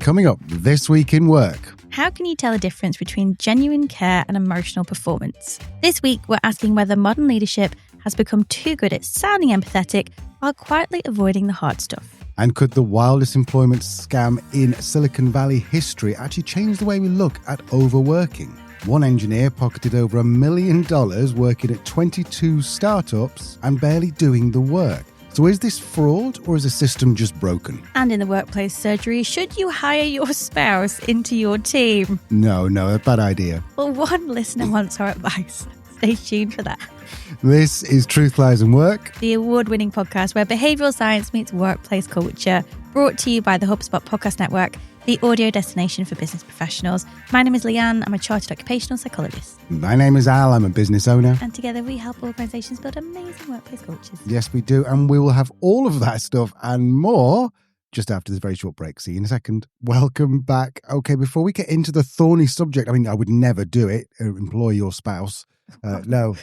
Coming up this week in work. How can you tell the difference between genuine care and emotional performance? This week, we're asking whether modern leadership has become too good at sounding empathetic while quietly avoiding the hard stuff. And could the wildest employment scam in Silicon Valley history actually change the way we look at overworking? One engineer pocketed over $1 million working at 22 startups and barely doing the work. So is this fraud or is the system just broken? And in the workplace surgery, should you hire your spouse into your team? No, a bad idea. Well, one listener wants our advice. Stay tuned for that. This is Truth, Lies and Work, the award-winning podcast where behavioural science meets workplace culture, brought to you by the HubSpot Podcast Network, the audio destination for business professionals. My name is Leanne. I'm a chartered occupational psychologist. My name is Al. I'm a business owner. And together we help organisations build amazing workplace cultures. Yes, we do. And we will have all of that stuff and more just after this very short break. See you in a second. Welcome back. Okay, before we get into the thorny subject, I mean, I would never do it, employ your spouse. No.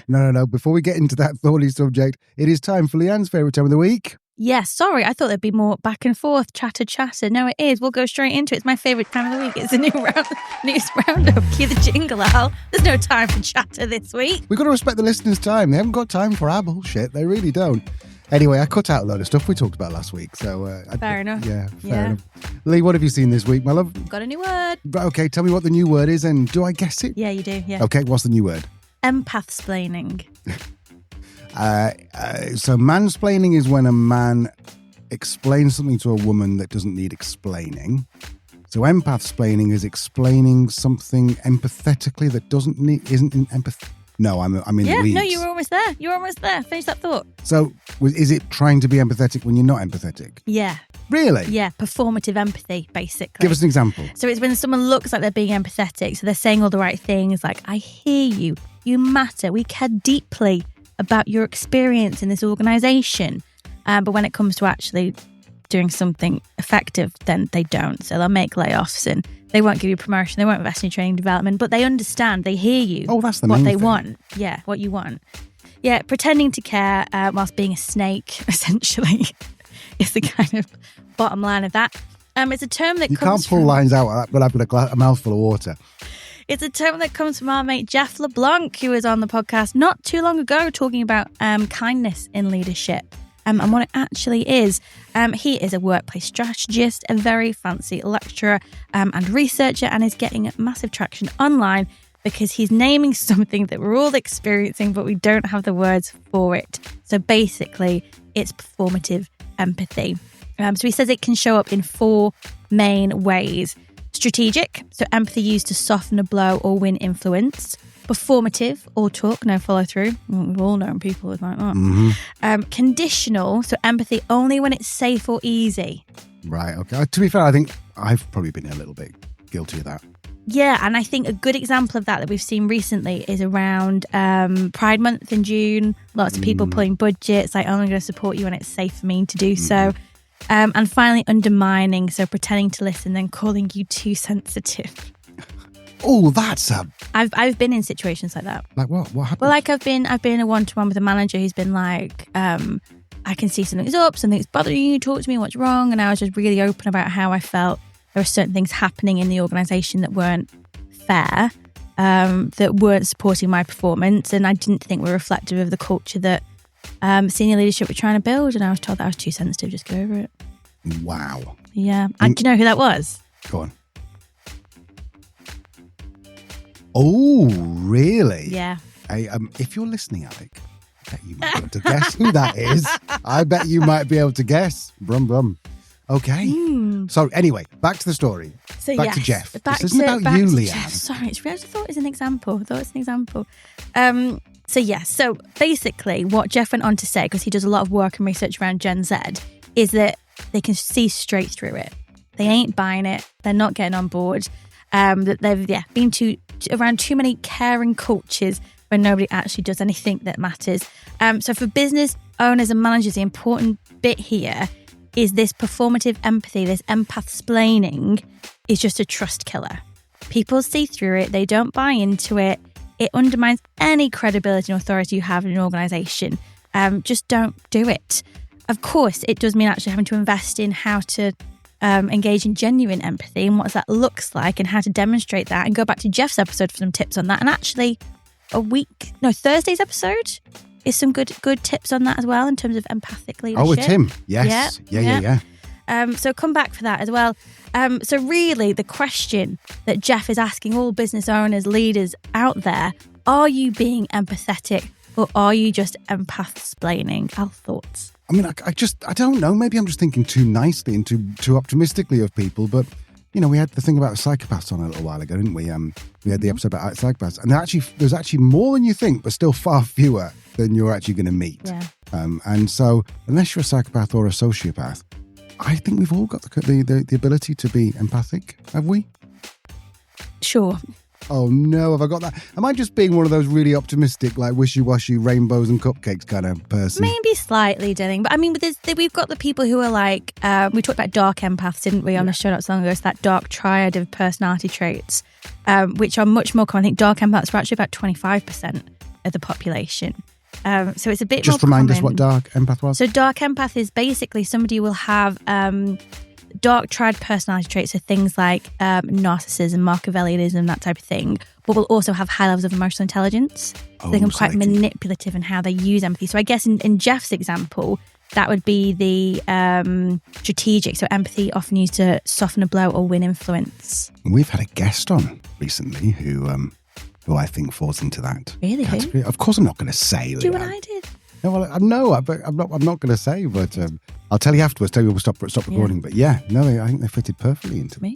Before we get into that thorny subject, it is time for Leanne's favourite time of the week. Yes, sorry, I thought there'd be more back and forth, chatter. No, it is. We'll go straight into it. It's my favourite time of the week. It's a new news roundup. Cue the jingle, Al. There's no time for chatter this week. We've got to respect the listeners' time. They haven't got time for our bullshit. They really don't. Anyway, I cut out a load of stuff we talked about last week. So fair enough. Yeah, fair enough. Lee, what have you seen this week, my love? Got a new word. Okay, tell me what the new word is and do I guess it? Yeah, you do, yeah. Okay, what's the new word? Empathsplaining. So mansplaining is when a man explains something to a woman that doesn't need explaining. So empathsplaining is explaining something empathetically that isn't in empathy. No, I'm in the weeds. No, you were almost there. Finish that thought. So is it trying to be empathetic when you're not empathetic? Yeah. Really? Yeah, performative empathy, basically. Give us an example. So it's when someone looks like they're being empathetic, so they're saying all the right things, like, I hear you, you matter, we care deeply about your experience in this organisation. But when it comes to actually doing something effective, then they don't. So they'll make layoffs and they won't give you promotion, they won't invest in your training development, but they understand, they hear you. Oh, that's the what main they thing. want. Yeah, what you want. Yeah, pretending to care whilst being a snake, essentially, is the kind of bottom line of that. It's a term that you can't pull lines out like that, but I've got a mouthful of water. It's a term that comes from our mate Jeff LeBlanc, who was on the podcast not too long ago talking about kindness in leadership. And what it actually is. He is a workplace strategist, a very fancy lecturer and researcher, and is getting massive traction online because he's naming something that we're all experiencing, but we don't have the words for it. So basically, it's performative empathy. So he says it can show up in 4 main ways. Strategic, so empathy used to soften a blow or win influence. Performative, all talk, no follow through. We've all known people like that. Mm-hmm. Conditional, so empathy only when it's safe or easy. Right, okay. To be fair, I think I've probably been a little bit guilty of that. Yeah, and I think a good example of that we've seen recently is around Pride Month in June. Lots of people pulling budgets, like, I'm only going to support you when it's safe for me to do so. And finally, undermining, so pretending to listen, then calling you too sensitive. Oh, that's a... I've been in situations like that. Like what? What happened? Well, like I've been in a one-to-one with a manager who's been like, I can see something's up, something's bothering you, talk to me, what's wrong? And I was just really open about how I felt. There were certain things happening in the organisation that weren't fair, that weren't supporting my performance, and I didn't think were reflective of the culture that senior leadership were trying to build. And I was told that I was too sensitive, just get over it. Wow. Yeah. And do you know who that was? Go on. Oh, really? Yeah. If you're listening, Alec, I bet you might be able to guess who that is. I bet you might be able to guess. Brum, brum. Okay. So anyway, back to the story. So back to Jeff. This isn't about you, Leanne. Jeff. Sorry, I thought it was an example. So basically what Jeff went on to say, because he does a lot of work and research around Gen Z, is that they can see straight through it. They ain't buying it. They're not getting on board. That they've been around too many caring cultures where nobody actually does anything that matters. So for business owners and managers, the important bit here is this performative empathy, this empathsplaining is just a trust killer. People see through it. They don't buy into it. It undermines any credibility and authority you have in an organisation. Just don't do it. Of course, it does mean actually having to invest in how to engage in genuine empathy and what that looks like and how to demonstrate that, and go back to Jeff's episode for some tips on that. And actually Thursday's episode is some good tips on that as well in terms of empathic leadership. Oh, with Tim. Yes. Yeah. So come back for that as well. So really the question that Jeff is asking all business owners, leaders out there, are you being empathetic or are you just empathsplaining? Our thoughts. I mean, I don't know. Maybe I'm just thinking too nicely and too optimistically of people. But, we had the thing about psychopaths on a little while ago, didn't we? We had the episode about psychopaths. And there's actually more than you think, but still far fewer than you're actually going to meet. Yeah. And so unless you're a psychopath or a sociopath, I think we've all got the ability to be empathic, have we? Sure. Oh no, have I got that? Am I just being one of those really optimistic, like wishy-washy rainbows and cupcakes kind of person? Maybe slightly, Dilling. But I mean, we've got the people who are like, we talked about dark empaths, didn't we, on the show not so long ago? It's that dark triad of personality traits, which are much more common. I think dark empaths are actually about 25% of the population. So it's a bit just more remind common. us what dark empath was. So dark empath is basically somebody who will have dark triad personality traits, so things like narcissism, Machiavellianism, that type of thing, but will also have high levels of emotional intelligence. So they can be quite manipulative in how they use empathy. So I guess in Jeff's example, that would be the strategic. So empathy often used to soften a blow or win influence. We've had a guest on recently who I think falls into that category. Of course, I'm not going to say. Do what I did. No, well, I'm not going to say, but I'll tell you afterwards. Tell you when we'll stop recording. Yeah. But I think they fitted perfectly into me.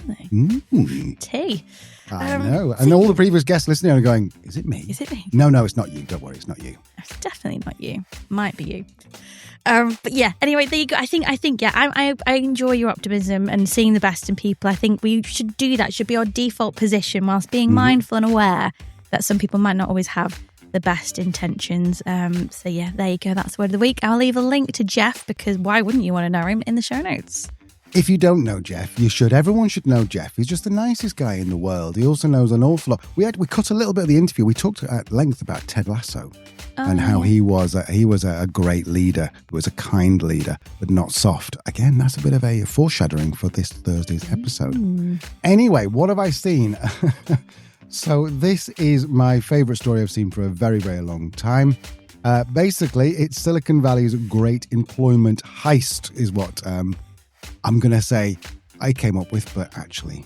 Tea. I know. And all the previous guests listening are going, is it me? Is it me? No, it's not you. Don't worry, it's not you. It's definitely not you. Might be you. But yeah, anyway, there you go. I think, yeah, I enjoy your optimism and seeing the best in people. I think we should do that. It should be our default position, whilst being mindful and aware that some people might not always have the best intentions. So yeah, there you go. That's the word of the week. I'll leave a link to Jeff, because why wouldn't you want to know him, in the show notes. If you don't know Jeff, you should. Everyone should know Jeff. He's just the nicest guy in the world. He also knows an awful lot. We cut a little bit of the interview. We talked at length about Ted Lasso and how he was a great leader. He was a kind leader, but not soft. Again, that's a bit of a foreshadowing for this Thursday's episode. Anyway, what have I seen? So this is my favourite story I've seen for a very, very long time. Basically, it's Silicon Valley's great employment heist is what I'm going to say I came up with, but actually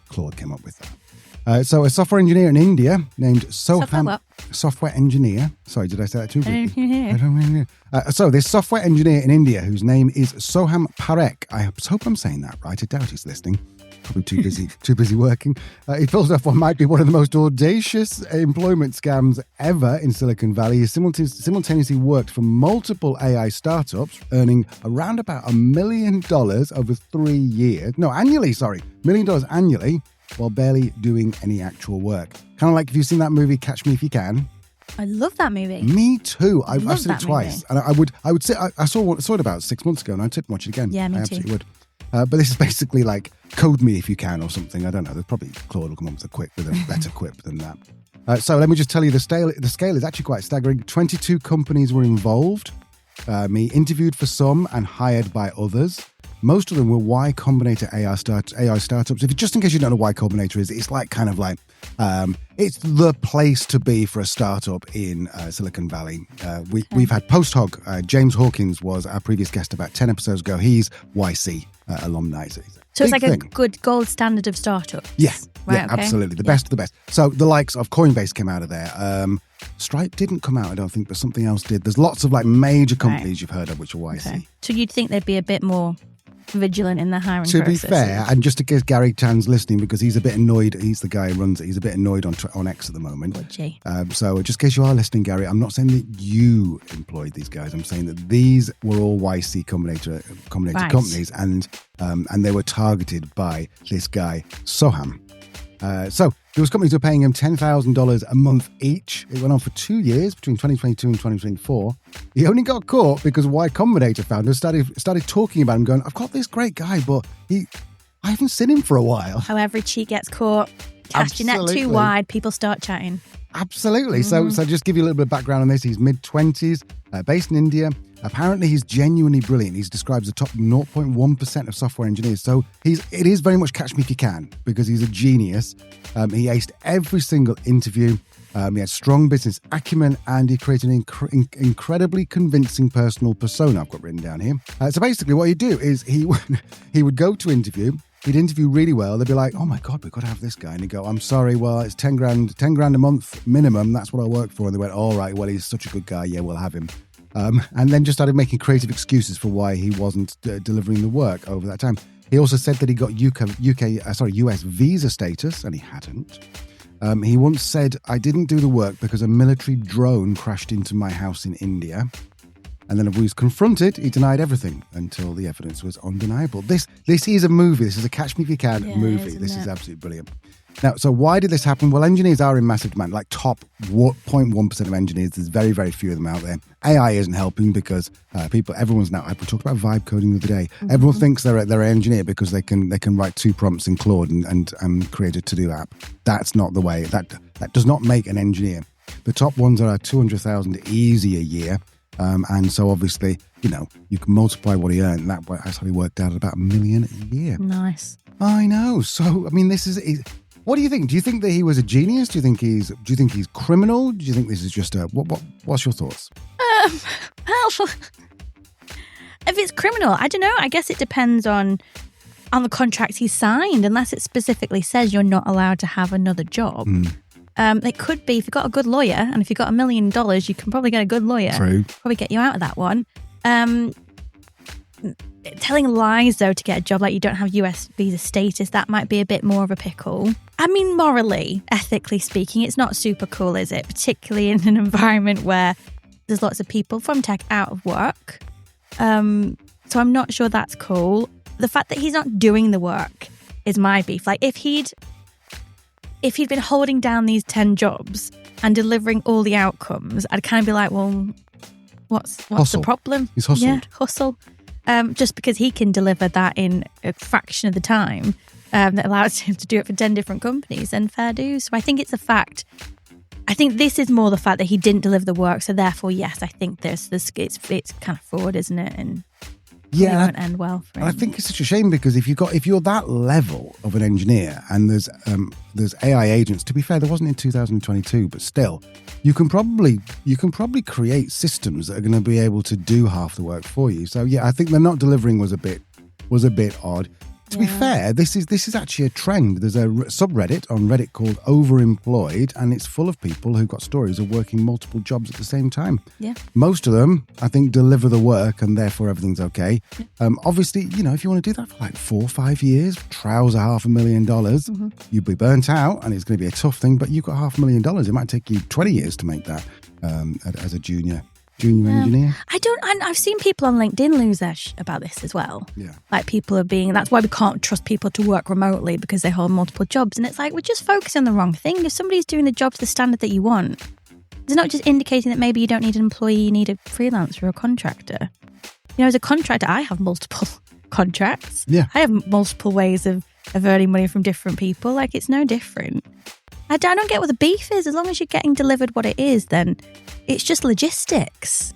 Claude came up with that. So a software engineer in India named Soham... Software engineer. Sorry, did I say that too quickly? So this software engineer in India, whose name is Soham Parekh. I hope I'm saying that right. I doubt he's listening. Probably too busy working. He pulled off what might be one of the most audacious employment scams ever in Silicon Valley. He simultaneously worked for multiple AI startups, earning around about $1 million over 3 years. No, annually, sorry. $1 million annually, while barely doing any actual work. Kind of like if you've seen that movie, Catch Me If You Can. I love that movie. Me too. I've seen it twice. Movie. And I would say, I saw it about 6 months ago, and I'd sit and watch it again. Yeah, me too. I absolutely would. But this is basically like Code Me If You Can or something. I don't know. There's probably Claude will come up with a better quip than that. So let me just tell you the scale is actually quite staggering. 22 companies were involved. Me interviewed for some and hired by others. Most of them were Y Combinator AI startups. Just in case you don't know what Y Combinator is, it's like kind of like it's the place to be for a startup in Silicon Valley. We've had Post-Hog. James Hawkins was our previous guest about 10 episodes ago. He's YC alumni. So it's like a good gold standard of startups. Yeah, right, okay. Absolutely. The best of the best. So the likes of Coinbase came out of there. Stripe didn't come out, I don't think, but something else did. There's lots of like major companies you've heard of which are YC. Okay. So you'd think they'd be a bit more vigilant in the hiring process. To be processes. fair, and just in case Gary Tan's listening, because he's a bit annoyed, he's the guy who runs it, he's a bit annoyed on X at the moment. So just in case you are listening, Gary, I'm not saying that you employed these guys, I'm saying that these were all YC Combinator companies, and they were targeted by this guy, Soham. So those companies were paying him $10,000 a month each. It went on for 2 years, between 2022 and 2024. He only got caught because Y Combinator founders started talking about him, going, I've got this great guy, but I haven't seen him for a while. How every cheat gets caught. Cast your net too wide, people start chatting. Absolutely. So just give you a little bit of background on this. He's mid-20s, based in India. Apparently, he's genuinely brilliant. He describes the top 0.1% of software engineers. So it is very much catch me if you can, because he's a genius. He aced every single interview. He had strong business acumen, and he created an incredibly convincing personal persona. I've got written down here. So basically what he'd do is he would go to interview. He'd interview really well. They'd be like, oh my God, we've got to have this guy. And he'd go, I'm sorry, well, it's 10 grand a month minimum. That's what I work for. And they went, all right, well, he's such a good guy. Yeah, we'll have him. And then just started making creative excuses for why he wasn't delivering the work over that time. He also said that he got US visa status, and he hadn't. He once said, I didn't do the work because a military drone crashed into my house in India. And then when he was confronted, he denied everything until the evidence was undeniable. This is a movie. This is a catch me if you can movie. This is absolutely brilliant. Now, so why did this happen? Well, engineers are in massive demand, like top 0.1% of engineers. There's very, very few of them out there. AI isn't helping because everyone's now, we talked about vibe coding the other day. Mm-hmm. Everyone thinks they're an engineer because they can write 2 prompts in Claude and create a to-do app. That's not the way. That does not make an engineer. The top ones are 200,000 easy a year. And so obviously, you can multiply what he earned. That's how he worked out at about $1 million a year. Nice. I know. So, I mean, what do you think? Do you think that he was a genius? Do you think he's criminal? Do you think this is just what's your thoughts? Well, if it's criminal, I don't know. I guess it depends on the contracts he signed, unless it specifically says you're not allowed to have another job. It could be, if you've got a good lawyer, and if you've got $1 million, you can probably get a good lawyer. True. Probably get you out of that one. Telling lies, though, to get a job, like you don't have US visa status, that might be a bit more of a pickle. I mean, morally, ethically speaking, it's not super cool, is it? Particularly in an environment where there's lots of people from tech out of work. So I'm not sure that's cool. The fact that he's not doing the work is my beef. Like, if he'd been holding down these 10 jobs and delivering all the outcomes, I'd kind of be like, well, what's the problem? He's hustled. Yeah, hustle. Just because he can deliver that in a fraction of the time that allows him to do it for 10 different companies, then fair dues. So I think it's a fact. I think this is more the fact that he didn't deliver the work. So therefore, yes, I think it's kind of fraud, isn't it? And it won't end well for him. I think it's such a shame because if you're that level of an engineer and there's AI agents, to be fair, there wasn't in 2022, but still, you can probably create systems that are going to be able to do half the work for you. So yeah, I think the not delivering was a bit odd. To be fair, this is actually a trend. There's a subreddit on Reddit called Overemployed, and it's full of people who've got stories of working multiple jobs at the same time. Yeah. Most of them, I think, deliver the work, and therefore everything's okay. Yeah. Obviously, if you want to do that for like 4 or 5 years, trials are $500,000, you'll be burnt out, and it's going to be a tough thing. But you've got $500,000. It might take you 20 years to make that as a junior engineer. I've seen people on LinkedIn lose their about this as well. Yeah. Like people are that's why we can't trust people to work remotely because they hold multiple jobs. And it's like, we're just focusing on the wrong thing. If somebody's doing the job to the standard that you want, it's not just indicating that maybe you don't need an employee, you need a freelancer or a contractor. As a contractor, I have multiple contracts. Yeah. I have multiple ways of earning money from different people. Like, it's no different. I don't get what the beef is. As long as you're getting delivered what it is, then it's just logistics.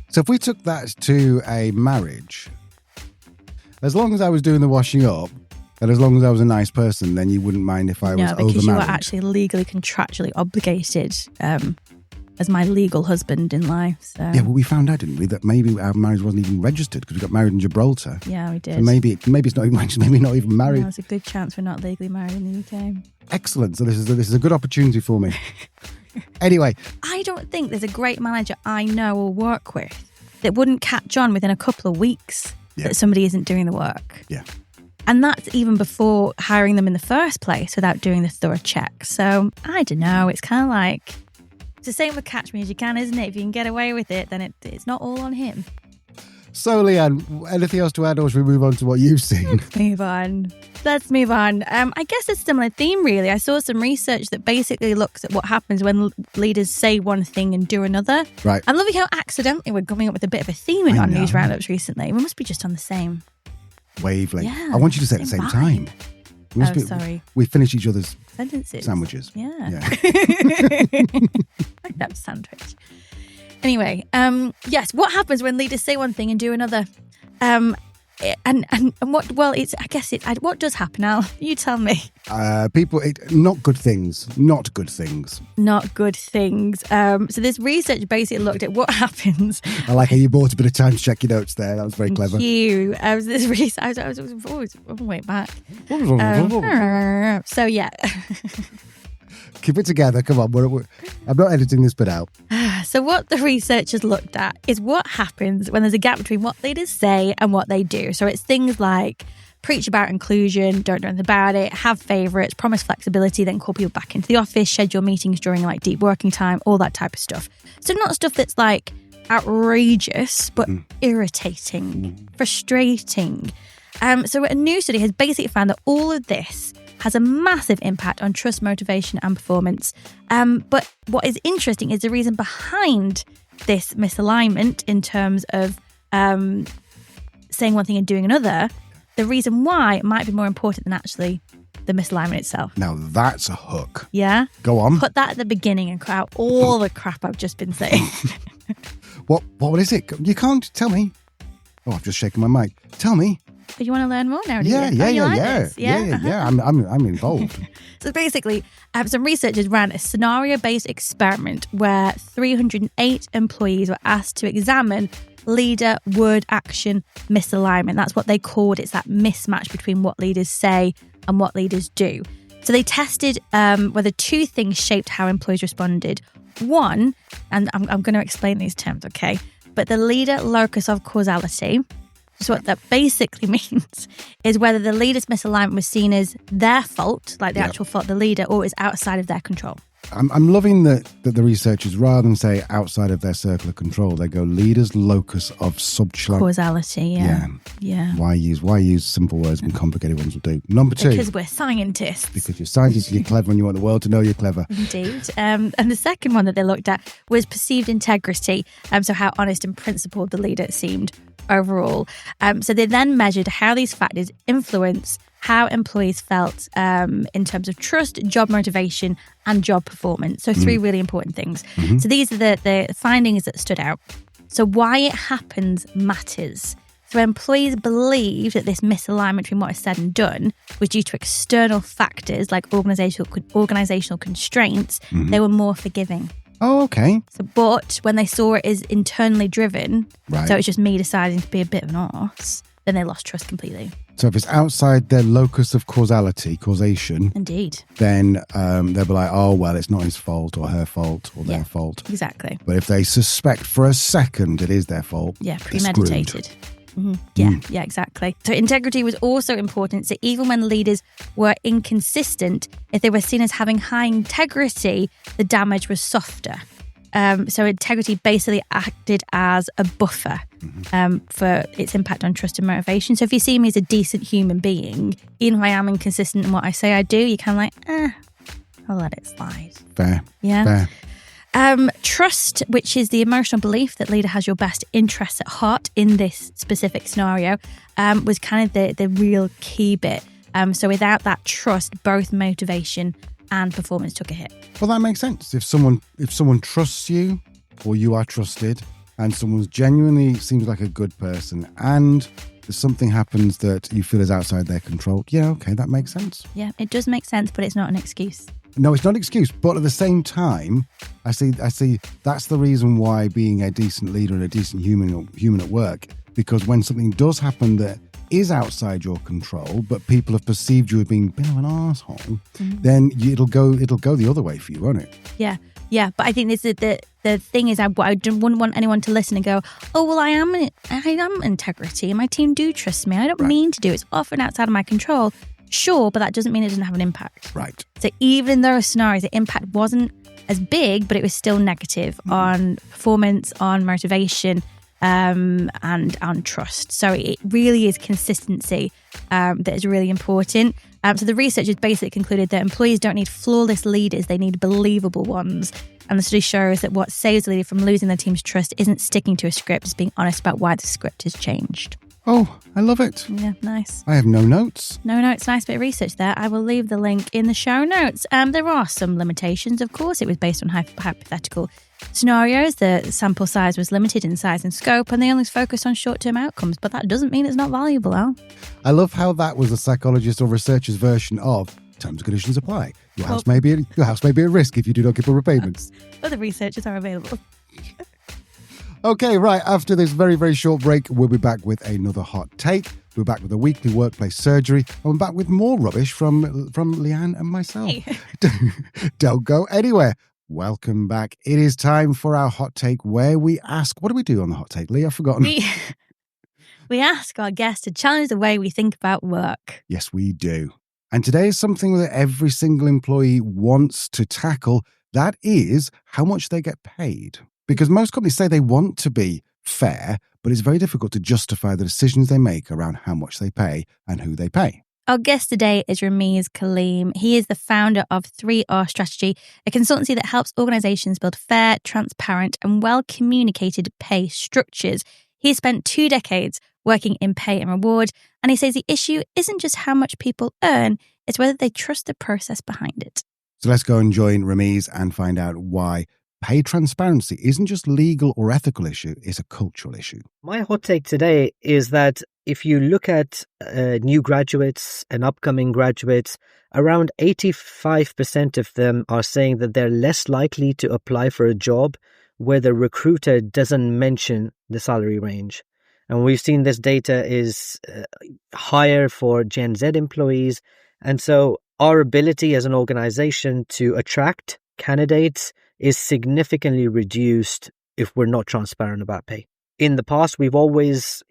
So if we took that to a marriage, as long as I was doing the washing up, and as long as I was a nice person, then you wouldn't mind if I was overmarried. No, because you are actually legally, contractually obligated as my legal husband in life. So. Yeah, well, we found out, didn't we, that maybe our marriage wasn't even registered because we got married in Gibraltar. Yeah, we did. So maybe it's not even registered, maybe not even married. There's a good chance we're not legally married in the UK. Excellent. So this is a good opportunity for me. Anyway. I don't think there's a great manager I know or work with that wouldn't catch on within a couple of weeks that somebody isn't doing the work. Yeah. And that's even before hiring them in the first place without doing the thorough check. So I don't know. It's kind of like, it's the same with catch me as you can, isn't it? If you can get away with it, then it's not all on him. So, Leanne, anything else to add, or should we move on to what you've seen? Let's move on. I guess it's a similar theme, really. I saw some research that basically looks at what happens when leaders say one thing and do another. Right. I'm loving how accidentally we're coming up with a bit of a theme on news roundups recently. We must be just on the same wavelength. Yeah, I want you to say it at the same time. Sorry. We finish each other's sentences. Sandwiches. Yeah. Like that sandwich. Anyway, yes, what happens when leaders say one thing and do another? And what? Well, what does happen, Al? You tell me. Not good things. Not good things. Not good things. So this research basically looked at what happens. I like how you bought a bit of time to check your notes there. That was very clever. Thank you. This research. I was always way back. So yeah. Keep it together. Come on. I'm not editing this bit out. So what the researchers looked at is what happens when there's a gap between what leaders say and what they do. So it's things like preach about inclusion, don't do anything about it, have favourites, promise flexibility, then call people back into the office, schedule meetings during like deep working time, all that type of stuff. So not stuff that's like outrageous, but irritating, frustrating. So a new study has basically found that all of this has a massive impact on trust, motivation and performance. But what is interesting is the reason behind this misalignment in terms of saying one thing and doing another. The reason why might be more important than actually the misalignment itself. Now that's a hook. Yeah? Go on. Put that at the beginning and cut out all the crap I've just been saying. What is it? You can't tell me. Oh, I've just shaken my mic. Tell me. But you want to learn more now, do you? Yeah. I'm involved. So basically, some researchers ran a scenario-based experiment where 308 employees were asked to examine leader word action misalignment. That's what they called it. It's that mismatch between what leaders say and what leaders do. So they tested whether two things shaped how employees responded. One, and I'm going to explain these terms, okay? But the leader locus of causality. So what that basically means is whether the leader's misalignment was seen as their fault, like the actual fault of the leader, or is outside of their control. I'm loving that the researchers, rather than say outside of their circle of control, they go leader's locus of causality. Yeah. Why use simple words when complicated ones will do? Number two. Because we're scientists. Because you're scientists and you're clever and you want the world to know you're clever. Indeed. And the second one that they looked at was perceived integrity. So how honest and principled the leader seemed overall. So they then measured how these factors influence how employees felt in terms of trust, job motivation, and job performance. So three really important things. Mm-hmm. So these are the findings that stood out. So why it happens matters. So employees believed that this misalignment between what is said and done was due to external factors like organizational constraints. Mm-hmm. They were more forgiving. Oh, okay. So, but when they saw it as internally driven, so it's just me deciding to be a bit of an arse, then they lost trust completely. So if it's outside their locus of causation, indeed, then they'll be like, oh, well, it's not his fault or her fault or their fault. Exactly. But if they suspect for a second it is their fault, premeditated. Mm-hmm. Yeah, exactly. So integrity was also important. So even when leaders were inconsistent, if they were seen as having high integrity, the damage was softer. So integrity basically acted as a buffer for its impact on trust and motivation. So if you see me as a decent human being, even if I am inconsistent in what I say I do, you're kind of like, I'll let it slide. Fair. Yeah. Fair. Trust, which is the emotional belief that leader has your best interests at heart in this specific scenario, was kind of the real key bit. So without that trust, both motivation and performance took a hit. Well, that makes sense. If someone trusts you or you are trusted and someone genuinely seems like a good person and something happens that you feel is outside their control, okay, that makes sense. Yeah, it does make sense, but it's not an excuse. No, it's not an excuse. But at the same time, I see that's the reason why being a decent leader and a decent human at work, because when something does happen that is outside your control, but people have perceived you as being a bit of an arsehole, then it'll go the other way for you, won't it? Yeah. But I think this is the thing is I wouldn't want anyone to listen and go, oh, well, I am integrity and my team do trust me. I don't mean to do it. It's often outside of my control. Sure, but that doesn't mean it doesn't have an impact. Right. So even in those scenarios, the impact wasn't as big, but it was still negative on performance, on motivation, and on trust. So it really is consistency that is really important. So the researchers basically concluded that employees don't need flawless leaders, they need believable ones. And the study shows that what saves a leader from losing their team's trust isn't sticking to a script, it's being honest about why the script has changed. Oh, I love it. Yeah, nice. I have no notes. No notes, nice bit of research there. I will leave the link in the show notes. There are some limitations, of course. It was based on hypothetical scenarios. The sample size was limited in size and scope, and they only focused on short-term outcomes. But that doesn't mean it's not valuable, Al. I love how that was a psychologist or researcher's version of terms and conditions apply. Your house may be at risk if you do not give repayments. Other researchers are available. Okay, right. After this very, very short break, we'll be back with another hot take. We're back with a weekly workplace surgery. And we're back with more rubbish from Leanne and myself. Hey. Don't go anywhere. Welcome back. It is time for our hot take where we ask, what do we do on the hot take, Lee? I've forgotten. We ask our guests to challenge the way we think about work. Yes, we do. And today is something that every single employee wants to tackle. That is how much they get paid. Because most companies say they want to be fair, but it's very difficult to justify the decisions they make around how much they pay and who they pay. Our guest today is Ramiz Kaleem. He is the founder of 3R Strategy, a consultancy that helps organizations build fair, transparent, and well-communicated pay structures. He has spent 2 decades working in pay and reward, and he says the issue isn't just how much people earn, it's whether they trust the process behind it. So let's go and join Ramiz and find out why pay transparency isn't just legal or ethical issue, it's a cultural issue. My hot take today is that if you look at new graduates and upcoming graduates, around 85% of them are saying that they're less likely to apply for a job where the recruiter doesn't mention the salary range. And we've seen this data is higher for Gen Z employees. And so our ability as an organization to attract candidates is significantly reduced if we're not transparent about pay. In the past, we've always,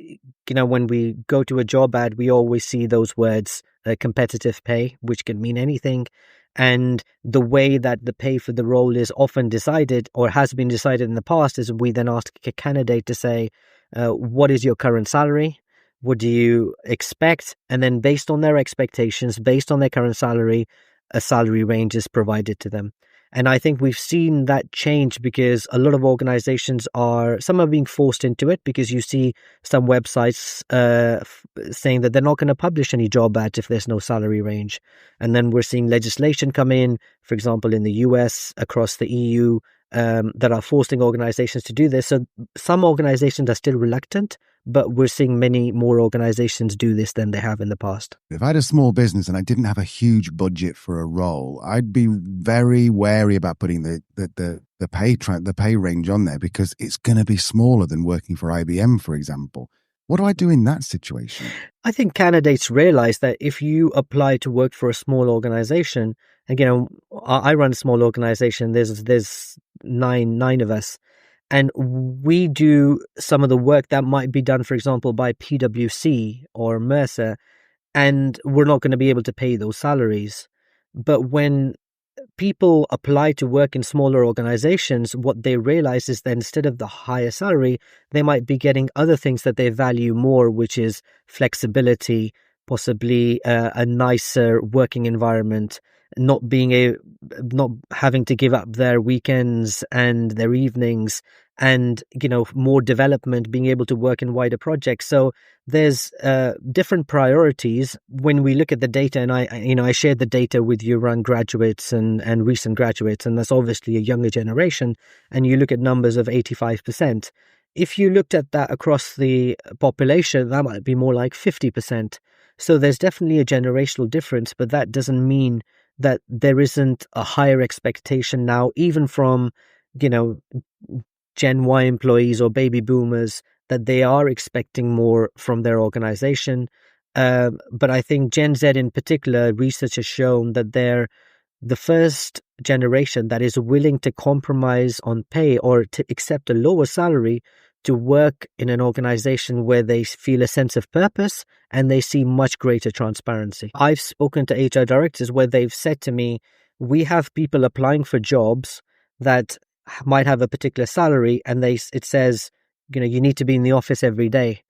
when we go to a job ad, we always see those words, competitive pay, which can mean anything. And the way that the pay for the role is often decided or has been decided in the past is we then ask a candidate to say, what is your current salary? What do you expect? And then based on their expectations, based on their current salary, a salary range is provided to them. And I think we've seen that change because a lot of organizations some are being forced into it because you see some websites saying that they're not going to publish any job ads if there's no salary range. And then we're seeing legislation come in, for example, in the US, across the EU, that are forcing organizations to do this. So some organizations are still reluctant, but we're seeing many more organizations do this than they have in the past. If I had a small business and I didn't have a huge budget for a role, I'd be very wary about putting the pay range on there because it's going to be smaller than working for IBM, for example. What do I do in that situation? I think candidates realize that if you apply to work for a small organization, again, I run a small organization, there's nine of us, and we do some of the work that might be done, for example, by PwC or Mercer, and we're not going to be able to pay those salaries. But when people apply to work in smaller organizations, what they realize is that instead of the higher salary, they might be getting other things that they value more, which is flexibility, possibly a nicer working environment, not having to give up their weekends and their evenings, and more development, being able to work in wider projects. So there's different priorities when we look at the data, and I shared the data with you around graduates and recent graduates, and that's obviously a younger generation, and you look at numbers of 85%. If you looked at that across the population, that might be more like 50%. So there's definitely a generational difference, but that doesn't mean that there isn't a higher expectation now, even from, Gen Y employees or baby boomers, that they are expecting more from their organization. But I think Gen Z in particular, research has shown that they're the first generation that is willing to compromise on pay or to accept a lower salary to work in an organization where they feel a sense of purpose and they see much greater transparency. I've spoken to HR directors where they've said to me, we have people applying for jobs that might have a particular salary and it says, you need to be in the office every day.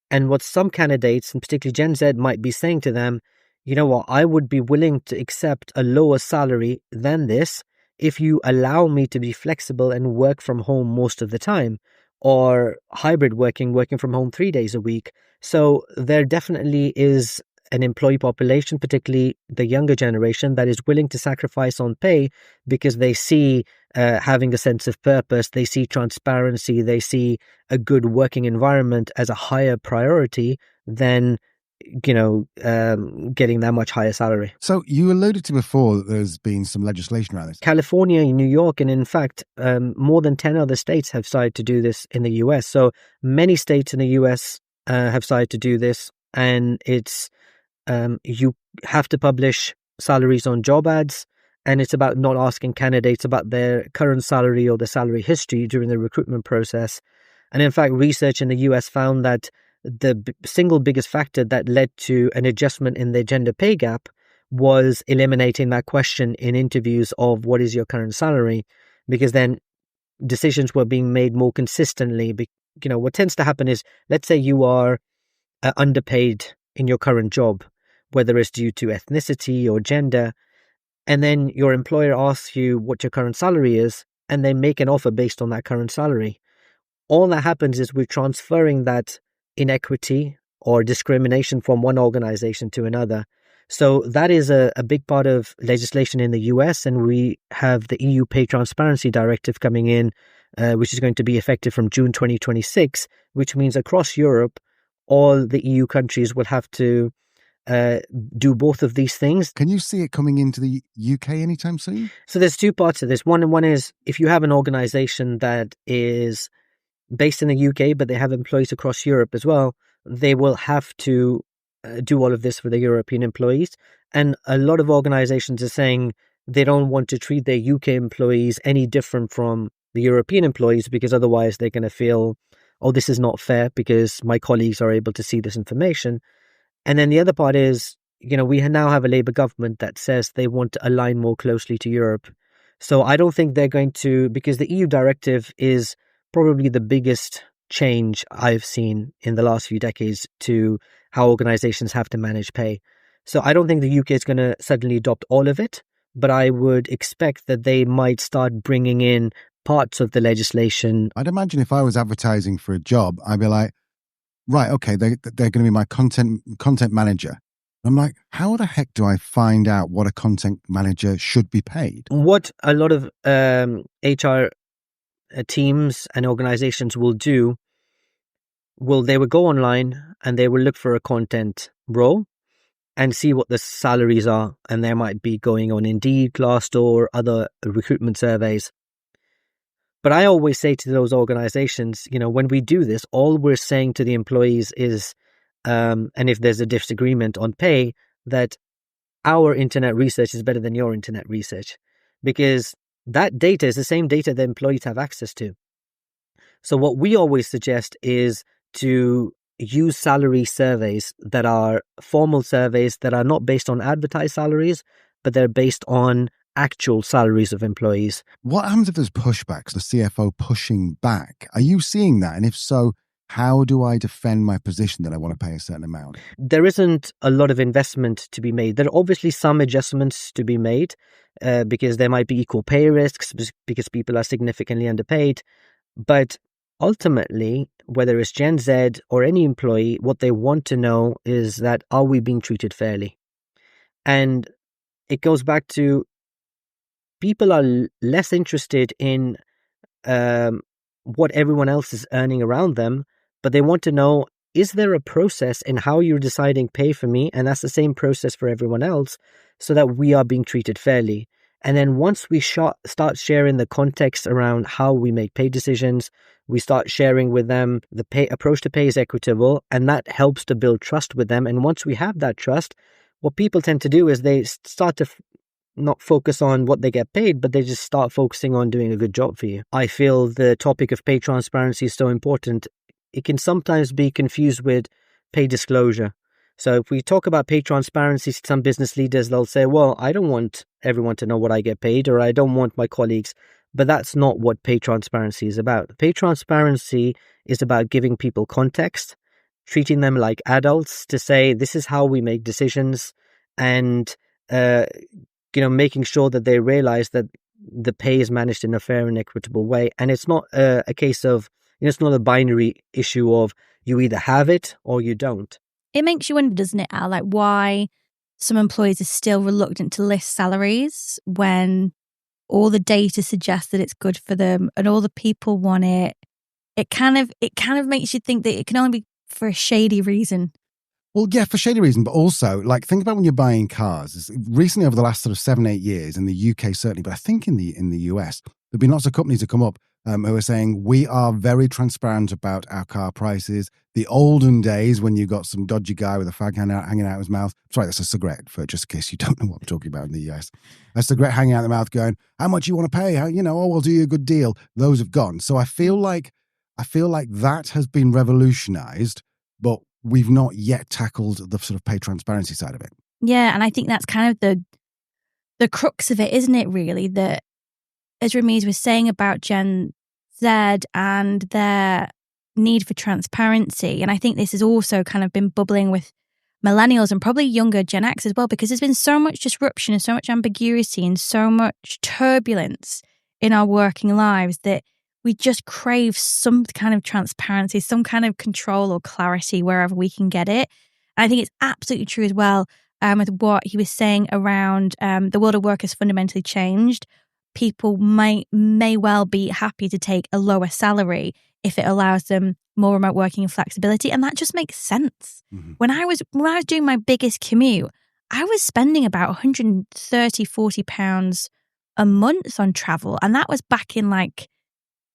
And what some candidates, and particularly Gen Z, might be saying to them, you know what, I would be willing to accept a lower salary than this if you allow me to be flexible and work from home most of the time. or hybrid working from home 3 days a week. So there definitely is an employee population, particularly the younger generation, that is willing to sacrifice on pay because they see having a sense of purpose, they see transparency, they see a good working environment as a higher priority than getting that much higher salary. So you alluded to before that there's been some legislation around this. California, New York, and in fact, more than 10 other states have started to do this in the US. So many states in the US have started to do this, and it's you have to publish salaries on job ads, and it's about not asking candidates about their current salary or their salary history during the recruitment process. And in fact, research in the US found that the single biggest factor that led to an adjustment in the gender pay gap was eliminating that question in interviews of what is your current salary, because then decisions were being made more consistently. What tends to happen is, let's say you are underpaid in your current job, whether it's due to ethnicity or gender, and then your employer asks you what your current salary is, and they make an offer based on that current salary. All that happens is we're transferring that inequity or discrimination from one organization to another. So that is a big part of legislation in the US, and we have the EU Pay Transparency Directive coming in, which is going to be effective from June 2026, which means across Europe, all the EU countries will have to do both of these things. Can you see it coming into the UK anytime soon? So there's two parts of this. One is if you have an organization that is based in the UK, but they have employees across Europe as well, they will have to do all of this for the European employees. And a lot of organizations are saying they don't want to treat their UK employees any different from the European employees, because otherwise they're going to feel, oh, this is not fair because my colleagues are able to see this information. And then the other part is, we now have a Labour government that says they want to align more closely to Europe. So I don't think they're going to, because the EU directive is probably the biggest change I've seen in the last few decades to how organizations have to manage pay. So I don't think the UK is going to suddenly adopt all of it, but I would expect that they might start bringing in parts of the legislation. I'd imagine if I was advertising for a job, I'd be like, right, okay, they're going to be my content manager. I'm like, how the heck do I find out what a content manager should be paid? What a lot of HR teams and organizations will do, they will go online and they will look for a content role and see what the salaries are. And they might be going on Indeed, Glassdoor, other recruitment surveys. But I always say to those organizations, when we do this, all we're saying to the employees is, and if there's a disagreement on pay, that our internet research is better than your internet research, because that data is the same data the employees have access to. So what we always suggest is to use salary surveys that are formal surveys that are not based on advertised salaries, but they're based on actual salaries of employees. What happens if there's pushbacks, the CFO pushing back? Are you seeing that? And if so, how do I defend my position that I want to pay a certain amount? There isn't a lot of investment to be made. There are obviously some adjustments to be made because there might be equal pay risks because people are significantly underpaid. But ultimately, whether it's Gen Z or any employee, what they want to know is that, are we being treated fairly? And it goes back to people are less interested in what everyone else is earning around them, but they want to know, is there a process in how you're deciding pay for me? And that's the same process for everyone else, so that we are being treated fairly. And then once we start sharing the context around how we make pay decisions, we start sharing with them the pay approach to pay is equitable, and that helps to build trust with them. And once we have that trust, what people tend to do is they start to not focus on what they get paid, but they just start focusing on doing a good job for you. I feel the topic of pay transparency is so important. It can sometimes be confused with pay disclosure. So if we talk about pay transparency, some business leaders, they'll say, well, I don't want everyone to know what I get paid, or I don't want my colleagues. But that's not what pay transparency is about. Pay transparency is about giving people context, treating them like adults, to say, this is how we make decisions, and making sure that they realize that the pay is managed in a fair and equitable way. And it's not a case of, It's not a binary issue of you either have it or you don't. It makes you wonder, doesn't it, Al, like why some employees are still reluctant to list salaries when all the data suggests that it's good for them and all the people want it. It kind of makes you think that it can only be for a shady reason. Well, yeah, for shady reason, but also, like, think about when you're buying cars. Recently, over the last sort of 7-8 years, in the UK certainly, but I think in the US, there've been lots of companies that come up who are saying, we are very transparent about our car prices. The olden days when you got some dodgy guy with a fag hanging out of his mouth. Sorry, that's a cigarette, for just in case you don't know what I'm talking about in the US. A cigarette hanging out of the mouth going, how much you want to pay? We'll do you a good deal. Those have gone. So I feel like that has been revolutionized, but we've not yet tackled the sort of pay transparency side of it. Yeah, and I think that's kind of the crux of it, isn't it, really? That, as Ramiz was saying about Gen Z and their need for transparency, and I think this has also kind of been bubbling with millennials and probably younger Gen X as well, because there's been so much disruption and so much ambiguity and so much turbulence in our working lives that we just crave some kind of transparency, some kind of control or clarity wherever we can get it. And I think it's absolutely true as well with what he was saying around the world of work has fundamentally changed. People may well be happy to take a lower salary if it allows them more remote working and flexibility. And that just makes sense. Mm-hmm. When I was doing my biggest commute, I was spending about 130, 40 pounds a month on travel. And that was back in like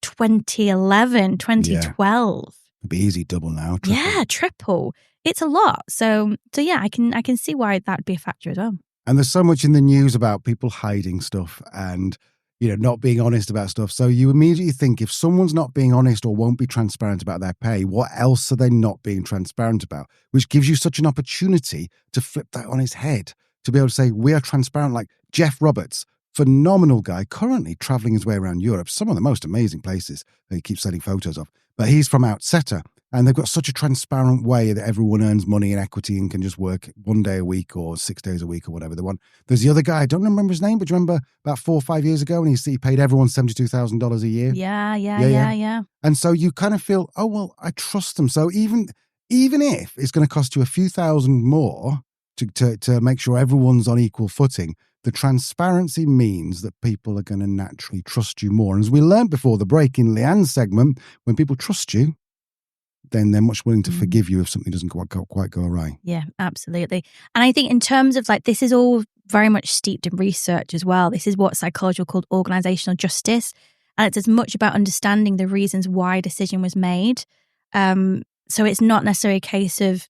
2011, 2012. Yeah. It'd be easy double now. Triple. Yeah, triple. It's a lot. So yeah, I can see why that would be a factor as well. And there's so much in the news about people hiding stuff and, not being honest about stuff. So you immediately think if someone's not being honest or won't be transparent about their pay, what else are they not being transparent about? Which gives you such an opportunity to flip that on its head, to be able to say, we are transparent. Like Jeff Roberts, phenomenal guy, currently traveling his way around Europe, some of the most amazing places that he keeps sending photos of. But he's from Outsetter, and they've got such a transparent way that everyone earns money and equity and can just work 1 day a week or 6 days a week or whatever they want. There's the other guy, I don't remember his name, but do you remember about 4 or 5 years ago when he paid everyone $72,000 a year? Yeah. And so you kind of feel, oh, well, I trust them. So even if it's going to cost you a few thousand more to make sure everyone's on equal footing, the transparency means that people are going to naturally trust you more. And as we learned before the break in Leanne's segment, when people trust you, then they're much willing to forgive you if something doesn't quite go awry. Yeah, absolutely. And I think in terms of this is all very much steeped in research as well. This is what psychology will call organizational justice. And it's as much about understanding the reasons why a decision was made. So it's not necessarily a case of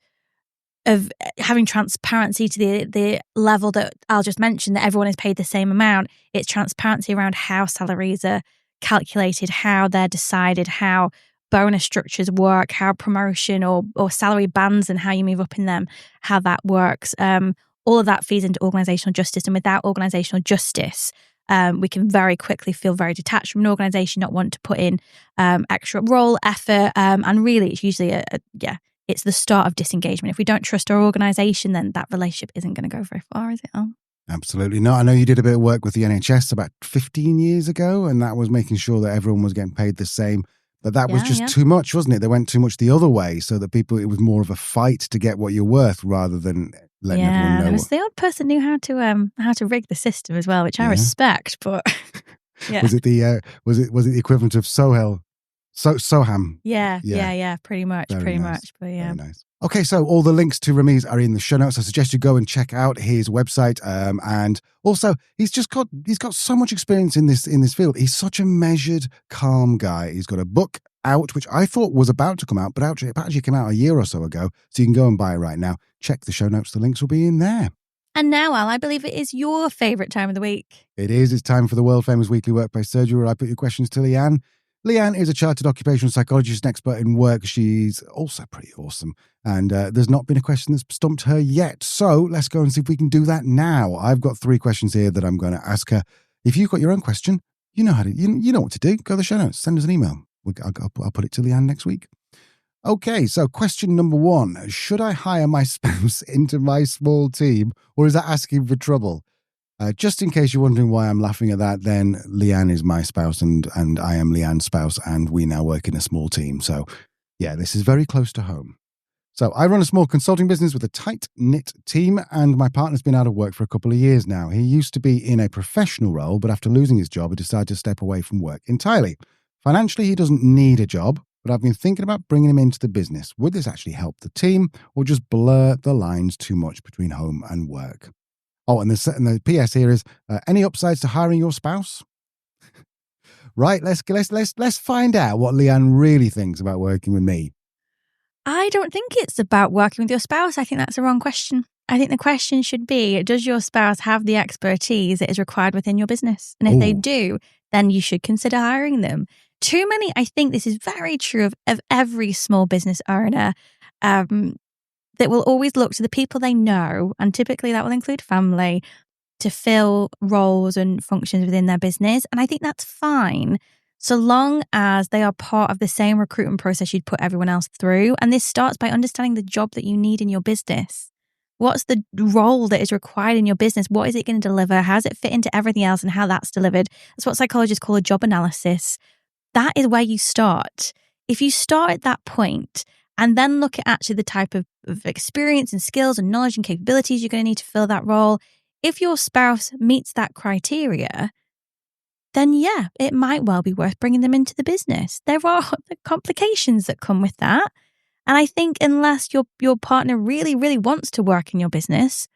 having transparency to the level that Al just mentioned, that everyone is paid the same amount. It's transparency around how salaries are calculated, how they're decided, how bonus structures work, how promotion or salary bands and how you move up in them, how that works. All of that feeds into organizational justice. And without organizational justice, we can very quickly feel very detached from an organization, not want to put in extra role, effort. And really, it's usually it's the start of disengagement. If we don't trust our organization, then that relationship isn't going to go very far, is it? Oh. Absolutely not. I know you did a bit of work with the NHS about 15 years ago, and that was making sure that everyone was getting paid the same. But that was just too much, wasn't it? They went too much the other way, so that it was more of a fight to get what you're worth rather than letting everyone know. There was the odd person knew how to rig the system as well, which I respect. But was it the equivalent of Soham? Yeah, pretty much. But yeah. Very nice. Okay, so all the links to Ramiz are in the show notes. I suggest you go and check out his website. And also, he's got so much experience in this field. He's such a measured, calm guy. He's got a book out, which I thought was about to come out, but it actually came out a year or so ago. So you can go and buy it right now. Check the show notes. The links will be in there. And now, Al, I believe it is your favourite time of the week. It is. It's time for the world famous weekly workplace surgery, where I put your questions to Leanne. Leanne is a chartered occupational psychologist and expert in work. She's also pretty awesome. And there's not been a question that's stumped her yet. So let's go and see if we can do that now. I've got 3 questions here that I'm going to ask her. If you've got your own question, you know what to do. Go to the show notes. Send us an email. I'll put it to Leanne next week. Okay, so question number 1. Should I hire my spouse into my small team, or is that asking for trouble? Just in case you're wondering why I'm laughing at that, then Leanne is my spouse and I am Leanne's spouse, and we now work in a small team. So yeah, this is very close to home. So I run a small consulting business with a tight-knit team, and my partner's been out of work for a couple of years now. He used to be in a professional role, but after losing his job, he decided to step away from work entirely. Financially, he doesn't need a job, but I've been thinking about bringing him into the business. Would this actually help the team, or just blur the lines too much between home and work? Oh, and the PS here is, any upsides to hiring your spouse? Right, let's find out what Leanne really thinks about working with me. I don't think it's about working with your spouse. I think that's the wrong question. I think the question should be, does your spouse have the expertise that is required within your business? And if they do, then you should consider hiring them. Too many, I think this is very true of every small business owner, that will always look to the people they know, and typically that will include family, to fill roles and functions within their business. And I think that's fine, so long as they are part of the same recruitment process you'd put everyone else through. And this starts by understanding the job that you need in your business. What's the role that is required in your business? What is it going to deliver? How does it fit into everything else and how that's delivered? That's what psychologists call a job analysis. That is where you start. If you start at that point and then look at actually the type of experience and skills and knowledge and capabilities you're going to need to fill that role, if your spouse meets that criteria, then yeah, it might well be worth bringing them into the business. There are the complications that come with that. And I think unless your partner really, really wants to work in your business,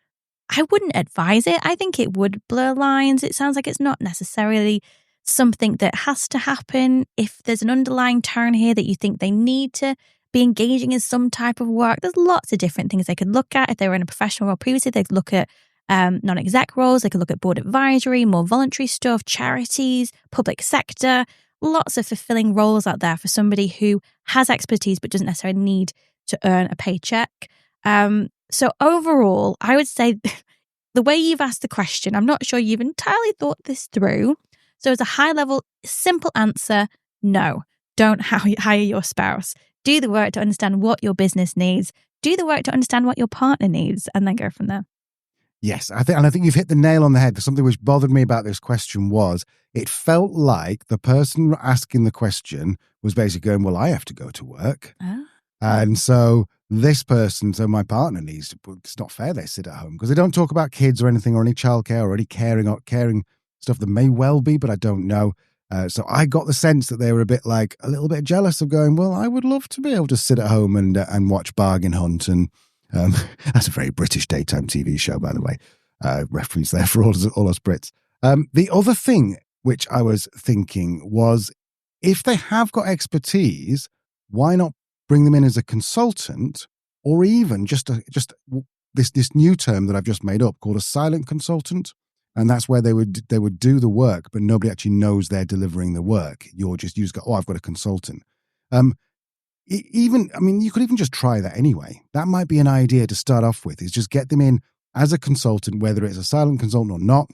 I wouldn't advise it. I think it would blur lines. It sounds like it's not necessarily something that has to happen. If there's an underlying turn here that you think they need to be engaging in some type of work, there's lots of different things they could look at. If they were in a professional role previously, they could look at non-exec roles. They could look at board advisory, more voluntary stuff, charities, public sector. Lots of fulfilling roles out there for somebody who has expertise but doesn't necessarily need to earn a paycheck. So overall, I would say the way you've asked the question, I'm not sure you've entirely thought this through. So as a high-level, simple answer, no, don't hire your spouse. Do the work to understand what your business needs. Do the work to understand what your partner needs, and then go from there. Yes, I think you've hit the nail on the head. Something which bothered me about this question was it felt like the person asking the question was basically going, well, I have to go to work. Oh. And so this person, so my partner needs to, it's not fair they sit at home, because they don't talk about kids or anything or any childcare or any caring stuff that may well be, but I don't know. So I got the sense that they were a little bit jealous of going, well, I would love to be able to sit at home and watch Bargain Hunt. And that's a very British daytime TV show, by the way. Reference there for all us Brits. The other thing which I was thinking was, if they have got expertise, why not bring them in as a consultant, or even just this new term that I've just made up called a silent consultant. And that's where they would do the work, but nobody actually knows they're delivering the work. You just go, oh, I've got a consultant. You could even just try that anyway. That might be an idea to start off with, is just get them in as a consultant, whether it's a silent consultant or not.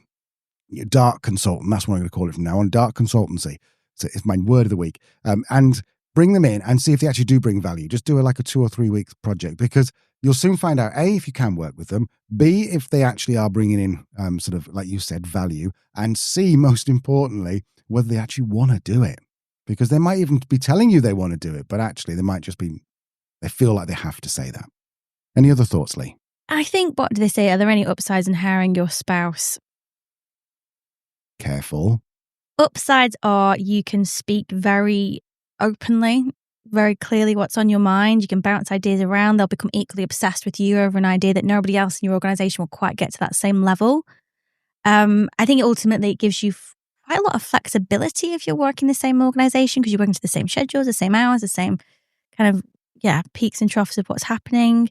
Dark consultant, that's what I'm going to call it from now on, dark consultancy. So it's my word of the week. And bring them in and see if they actually do bring value. Just do like a 2 or 3 week project, because you'll soon find out, A, if you can work with them, B, if they actually are bringing in sort of, like you said, value, and C, most importantly, whether they actually want to do it. Because they might even be telling you they want to do it, but actually they feel like they have to say that. Any other thoughts, Lee? I think, what do they say? Are there any upsides in hiring your spouse? Careful. Upsides are you can speak very openly, very clearly what's on your mind. You can bounce ideas around. They'll become equally obsessed with you over an idea that nobody else in your organization will quite get to that same level. I think ultimately it gives you quite a lot of flexibility if you're working in the same organization, because you're working to the same schedules, the same hours, the same kind of, peaks and troughs of what's happening.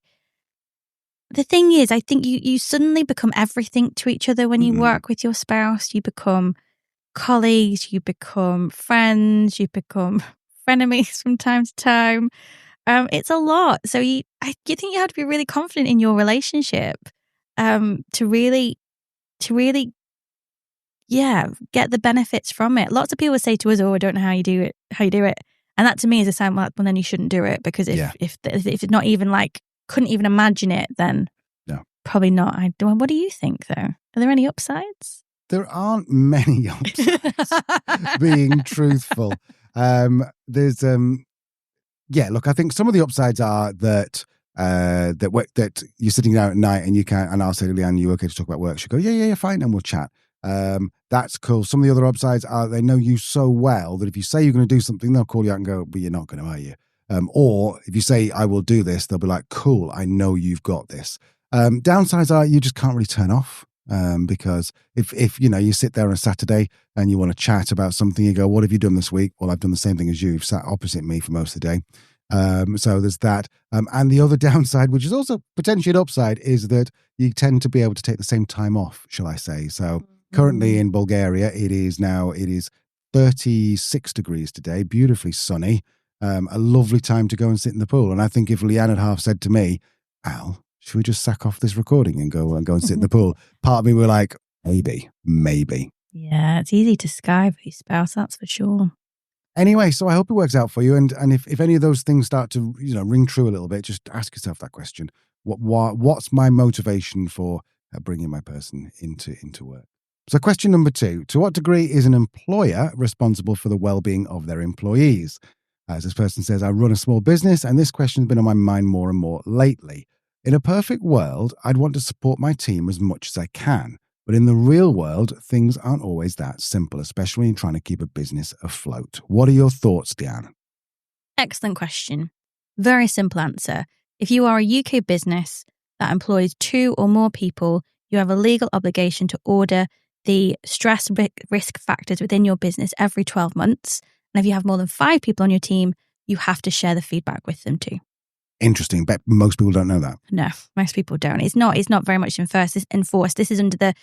The thing is, I think you suddenly become everything to each other when you work with your spouse. You become colleagues, you become friends, you become frenemies from time to time. It's a lot. So I think you have to be really confident in your relationship to really get the benefits from it. Lots of people say to us, oh, I don't know how you do it. And that to me is a sign, well, then you shouldn't do it, because if it's not even couldn't even imagine it, then Probably not. What do you think, though? Are there any upsides? There aren't many upsides, being truthful. There's look, I think some of the upsides are that that you're sitting down at night and you can, and I'll say to Leanne, you okay to talk about work? She'll go, yeah, fine, and we'll chat. That's cool. Some of the other upsides are they know you so well that if you say you're going to do something, they'll call you out and go, but you're not going to, are you? Or if you say, I will do this, they'll be like, cool, I know you've got this. Downsides are you just can't really turn off. Because if you sit there on a Saturday and you want to chat about something, you go, what have you done this week? Well, I've done the same thing as you. You've sat opposite me for most of the day. So there's that. And the other downside, which is also potentially an upside, is that you tend to be able to take the same time off, shall I say. So currently in Bulgaria, it is 36 degrees today, beautifully sunny, a lovely time to go and sit in the pool. And I think if Leanne had half said to me, Al, should we just sack off this recording and go and sit in the pool? Part of me were like, maybe. Yeah, it's easy to Skype your spouse, that's for sure. Anyway, so I hope it works out for you. And if any of those things start to ring true a little bit, just ask yourself that question: what's my motivation for bringing my person into work? So, question number 2: to what degree is an employer responsible for the well-being of their employees? As this person says, I run a small business, and this question's been on my mind more and more lately. In a perfect world, I'd want to support my team as much as I can. But in the real world, things aren't always that simple, especially when you're trying to keep a business afloat. What are your thoughts, Leanne? Excellent question. Very simple answer. If you are a UK business that employs 2 or more people, you have a legal obligation to order the stress risk factors within your business every 12 months. And if you have more than 5 people on your team, you have to share the feedback with them too. Interesting, but most people don't know that. No, most people don't. It's not very much enforced. This is under the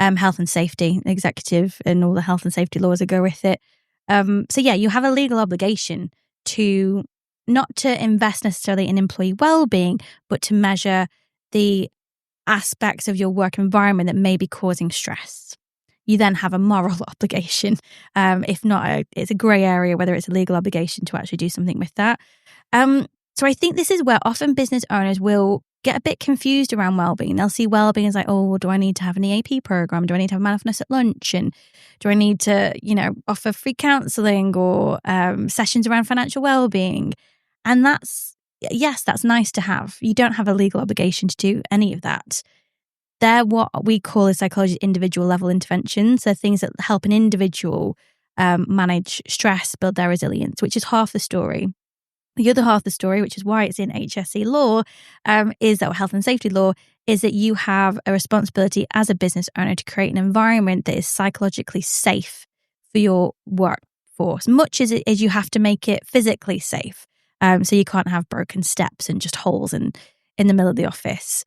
health and safety executive and all the health and safety laws that go with it. So yeah, you have a legal obligation to not to invest necessarily in employee well-being, but to measure the aspects of your work environment that may be causing stress. You then have a moral obligation. If not, it's a grey area whether it's a legal obligation to actually do something with that. So I think this is where often business owners will get a bit confused around well-being. They'll see well-being as like, oh, well, do I need to have an EAP program? Do I need to have mindfulness at lunch? And do I need to, offer free counselling or sessions around financial well-being? And that's nice to have. You don't have a legal obligation to do any of that. They're what we call as psychologists individual level interventions. So things that help an individual manage stress, build their resilience, which is half the story. The other half of the story, which is why it's in HSE law, is that health and safety law, is that you have a responsibility as a business owner to create an environment that is psychologically safe for your workforce, much as you have to make it physically safe. So you can't have broken steps and just holes in the middle of the office.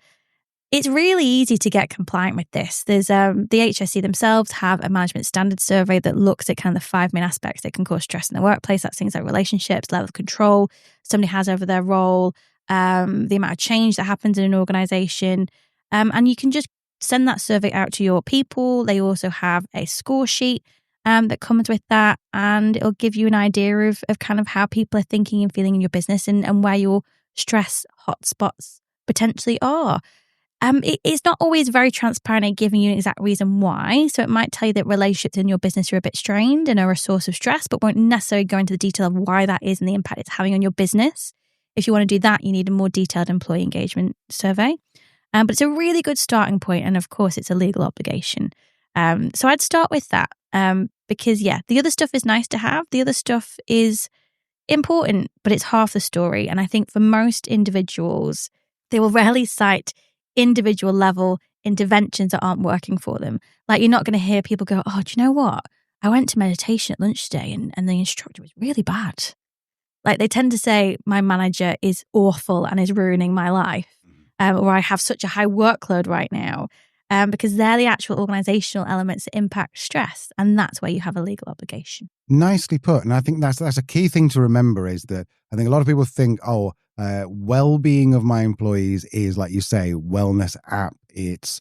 It's really easy to get compliant with this. There's the HSE themselves have a management standards survey that looks at kind of the 5 main aspects that can cause stress in the workplace. That's things like relationships, level of control somebody has over their role, the amount of change that happens in an organization. And you can just send that survey out to your people. They also have a score sheet that comes with that, and it'll give you an idea of kind of how people are thinking and feeling in your business and where your stress hotspots potentially are. It's not always very transparent at giving you an exact reason why. So it might tell you that relationships in your business are a bit strained and are a source of stress, but won't necessarily go into the detail of why that is and the impact it's having on your business. If you want to do that, you need a more detailed employee engagement survey. But it's a really good starting point, and of course, it's a legal obligation. So I'd start with that because, the other stuff is nice to have. The other stuff is important, but it's half the story. And I think for most individuals, they will rarely cite individual level interventions that aren't working for them. Like, you're not going to hear people go, oh, do you know what? I went to meditation at lunch today and the instructor was really bad. Like, they tend to say, my manager is awful and is ruining my life. Or I have such a high workload right now. Because they're the actual organizational elements that impact stress. And that's where you have a legal obligation. Nicely put. And I think that's a key thing to remember, is that I think a lot of people think, well-being of my employees is, like you say, wellness app, it's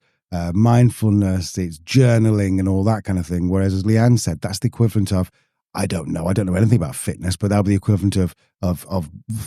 mindfulness, it's journaling and all that kind of thing. Whereas, as Leanne said, that's the equivalent of, I don't know anything about fitness, but that'll be the equivalent of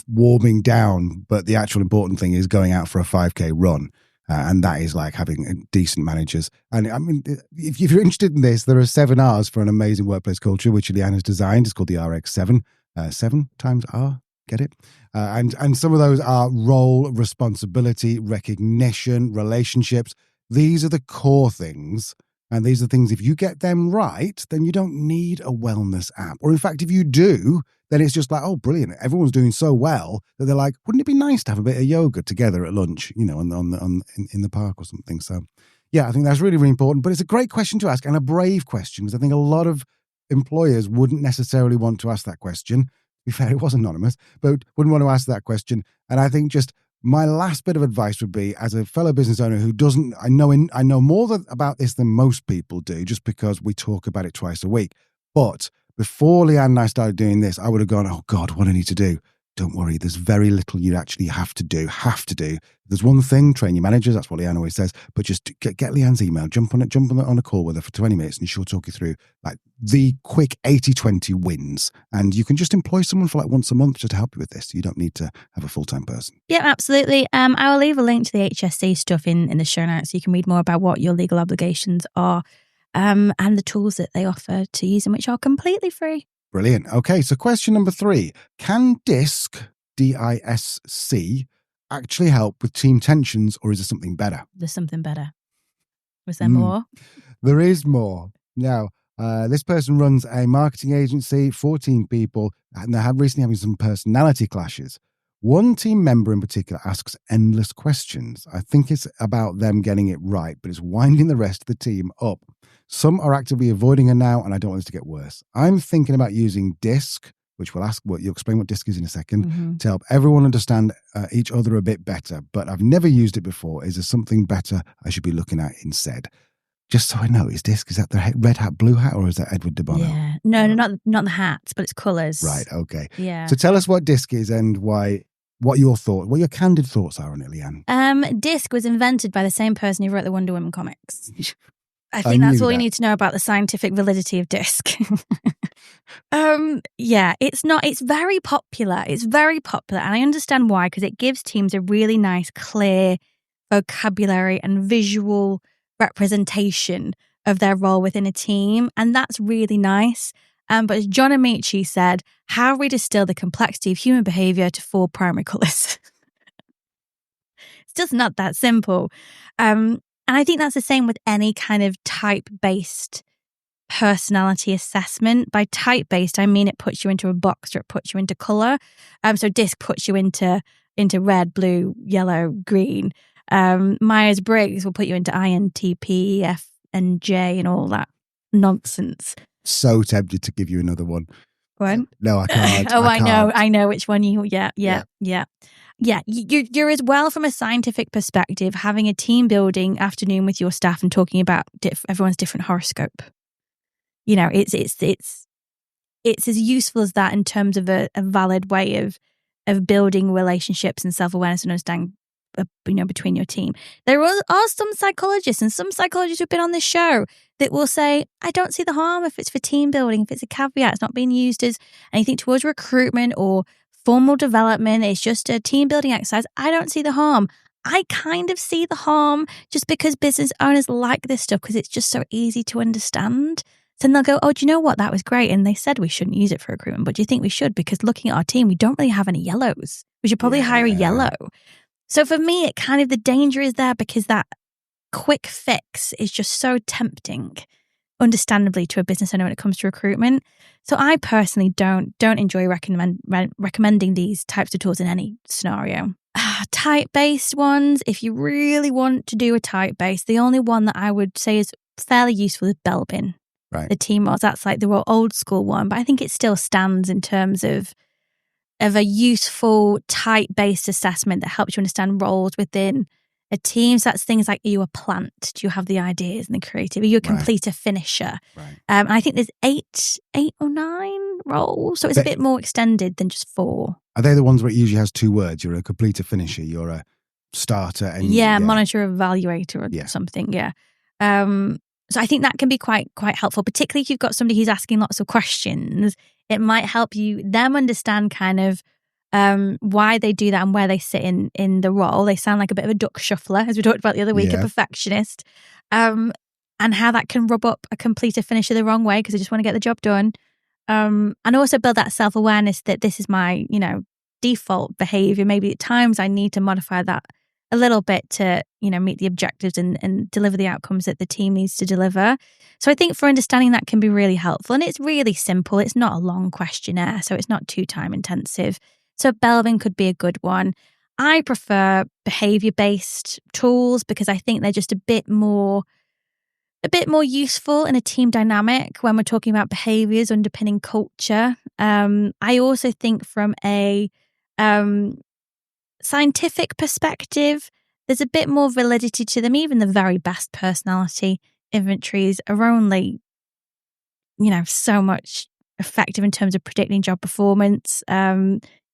warming down. But the actual important thing is going out for a 5K run. And that is like having decent managers. And I mean, if you're interested in this, there are 7 R's for an amazing workplace culture, which Leanne has designed. It's called the RX7. 7 times R, get it? And some of those are role, responsibility, recognition, relationships. These are the core things. And these are things, if you get them right, then you don't need a wellness app. Or in fact, if you do, then it's just like, oh, brilliant. Everyone's doing so well that they're like, wouldn't it be nice to have a bit of yoga together at lunch, in the park or something? So, yeah, I think that's really, really important. But it's a great question to ask and a brave question, because I think a lot of employers wouldn't necessarily want to ask that question. To be fair, it was anonymous, but wouldn't want to ask that question. And I think just my last bit of advice would be, as a fellow business owner who doesn't, I know more about this than most people do, just because we talk about it twice a week. But before Leanne and I started doing this, I would have gone, oh God, what do I need to do? Don't worry, there's very little you actually have to do. There's one thing, train your managers, that's what Leanne always says, but just get Leanne's email, jump on a call with her for 20 minutes and she'll talk you through like the quick 80-20 wins. And you can just employ someone for like once a month just to help you with this. You don't need to have a full-time person. Yeah, absolutely. I will leave a link to the HSC stuff in the show notes so you can read more about what your legal obligations are and the tools that they offer to use them, which are completely free. Brilliant. Okay, so question number 3. Can DISC, D-I-S-C, actually help with team tensions, or is there something better? There's something better. Was there more? There is more. Now, this person runs a marketing agency, 14 people, and they're recently having some personality clashes. One team member in particular asks endless questions. I think it's about them getting it right, but it's winding the rest of the team up. Some are actively avoiding her now, and I don't want this to get worse. I'm thinking about using DISC, which we'll ask, you'll explain what DISC is in a second, to help everyone understand each other a bit better. But I've never used it before. Is there something better I should be looking at instead? Just so I know, is that the red hat, blue hat, or is that Edward de Bono? Yeah. No, not the hats, but it's colours. Right, okay. Yeah. So tell us what DISC is and what your candid thoughts are on it, Leanne. DISC was invented by the same person who wrote the Wonder Woman comics. I think that's all you need to know about the scientific validity of DISC. It's very popular. It's very popular. And I understand why, because it gives teams a really nice, clear vocabulary and visual representation of their role within a team. And that's really nice. But as John Amici said, how we distill the complexity of human behavior to 4 primary colours. It's just not that simple. And I think that's the same with any kind of type-based personality assessment. By type-based, I mean it puts you into a box or it puts you into colour. So DISC puts you into red, blue, yellow, green. Myers-Briggs will put you into INTP, F, and J and all that nonsense. So tempted to give you another one. One? No, I can't. I know which one you. Yeah. Yeah, you're as well from a scientific perspective having a team building afternoon with your staff and talking about everyone's different horoscope. It's as useful as that in terms of a valid way of building relationships and self-awareness and understanding, between your team. There are some psychologists who've been on this show that will say, I don't see the harm if it's for team building, if it's a caveat, it's not being used as anything towards recruitment or formal development, it's just a team building exercise. I don't see the harm. I kind of see the harm just because business owners like this stuff because it's just so easy to understand. So then they'll go, oh, do you know what? That was great. And they said we shouldn't use it for recruitment, but do you think we should? Because looking at our team, we don't really have any yellows. We should probably hire a yellow. So for me, it kind of, the danger is there because that quick fix is just so tempting, understandably, to a business owner when it comes to recruitment. So I personally don't enjoy recommending these types of tools in any scenario. Type-based ones, if you really want to do a type-based, the only one that I would say is fairly useful is Belbin. Right. The team models, that's like the old school one, but I think it still stands in terms of a useful type-based assessment that helps you understand roles within a team. So that's things like, are you a plant? Do you have the ideas and the creative? Are you a completer finisher? Right. And I think there's eight or 9 roles. So it's a bit more extended than just 4. Are they the ones where it usually has 2 words? You're a completer finisher, you're a starter. And monitor evaluator or something. Yeah. So I think that can be quite helpful, particularly if you've got somebody who's asking lots of questions. It might help them understand kind of why they do that and where they sit in the role. They sound like a bit of a duck shuffler, as we talked about the other week, a perfectionist, and how that can rub up a completer finisher the wrong way because they just want to get the job done. And also build that self-awareness that this is my, default behavior. Maybe at times I need to modify that a little bit to, meet the objectives and deliver the outcomes that the team needs to deliver. So I think for understanding that can be really helpful. And it's really simple. It's not a long questionnaire, so it's not too time intensive. So Belvin could be a good one. I prefer behavior-based tools because I think they're just a bit more useful in a team dynamic when we're talking about behaviors underpinning culture. I also think from a scientific perspective, there's a bit more validity to them. Even the very best personality inventories are only, so much effective in terms of predicting job performance.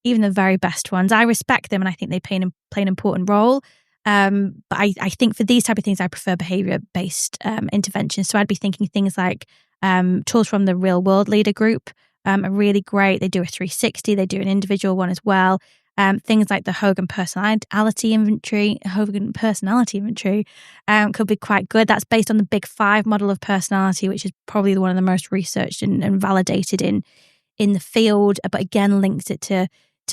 Even the very best ones, I respect them and I think they play an important role. But I think for these type of things, I prefer behavior-based interventions. So I'd be thinking things like tools from the Real World Leader Group are really great. They do a 360. They do an individual one as well. Things like the Hogan Personality Inventory could be quite good. That's based on the Big Five model of personality, which is probably one of the most researched and validated in the field, but again links it to